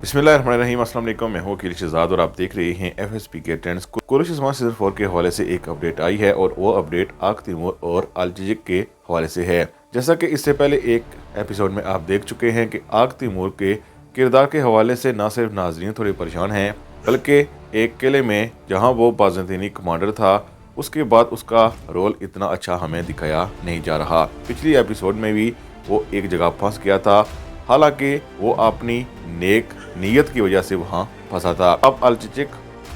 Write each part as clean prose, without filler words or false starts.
बिस्मिल्लाहिर्रहमानिर्रहीम, अस्सलाम वालेकुम। मैं हूं अकील शहजाद और आप देख रहे हैं FSP के ट्रेंड्स। कुरैश उस्मान सीजन 4 के हवाले से एक अपडेट आई है और वो अपडेट आग तैमूर और अल चिचिक के हवाले से है। जैसा कि इससे पहले एक एपिसोड में आप देख चुके हैं कि आग तैमूर के किरदार के हवाले से न सिर्फ नाजरीन थोड़े परेशान हैं, बल्कि एक किले में जहाँ वो बाज़ंतीनी कमांडर था उसके बाद उसका रोल इतना अच्छा हमें दिखाया नहीं जा रहा। पिछली एपिसोड में भी वो एक जगह फंस गया था, हालांकि वो अपनी नेक नीयत की वजह से वहां फंसा था। अब अल चिचिक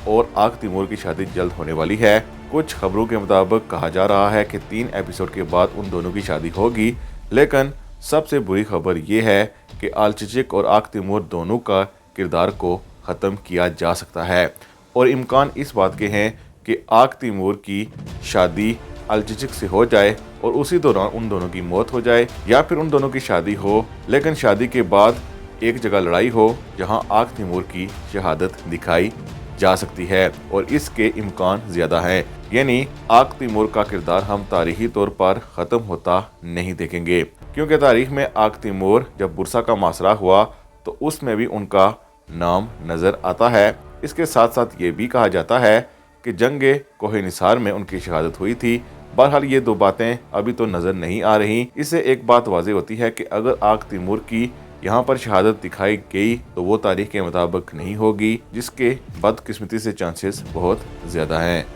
और आग तैमूर की शादी जल्द होने वाली है। कुछ खबरों के मुताबिक कहा जा रहा है कि 3 एपिसोड के बाद उन दोनों की शादी होगी, लेकिन सबसे बुरी खबर ये है कि अल चिचिक और आग तैमूर दोनों का किरदार को ख़त्म किया जा सकता है और इम्कान इस बात के हैं कि आग तैमूर की शादी अल चिचिक से हो जाए और उसी दौरान उन दोनों की मौत हो जाए, या फिर उन दोनों की शादी हो लेकिन शादी के बाद एक जगह लड़ाई हो जहां आग तैमूर की शहादत दिखाई जा सकती है और इसके इम्कान ज़्यादा हैं। यानी आग तैमूर का किरदार हम तारीखी तौर पर ख़त्म होता नहीं देखेंगे, क्योंकि तारीख में आग तैमूर जब बुरसा का मासरा हुआ तो उसमें भी उनका नाम नज़र आता है। इसके साथ साथ ये भी कहा जाता है कि जंग कोह निसार में उनकी शहादत हुई थी। बहरहाल ये दो बातें अभी तो नज़र नहीं आ रही। इससे एक बात वाज़ेह होती है कि अगर आग तैमूर की यहाँ पर शहादत दिखाई गई तो वो तारीख के मुताबिक नहीं होगी, जिसके बदकिस्मती से चांसेस बहुत ज़्यादा हैं।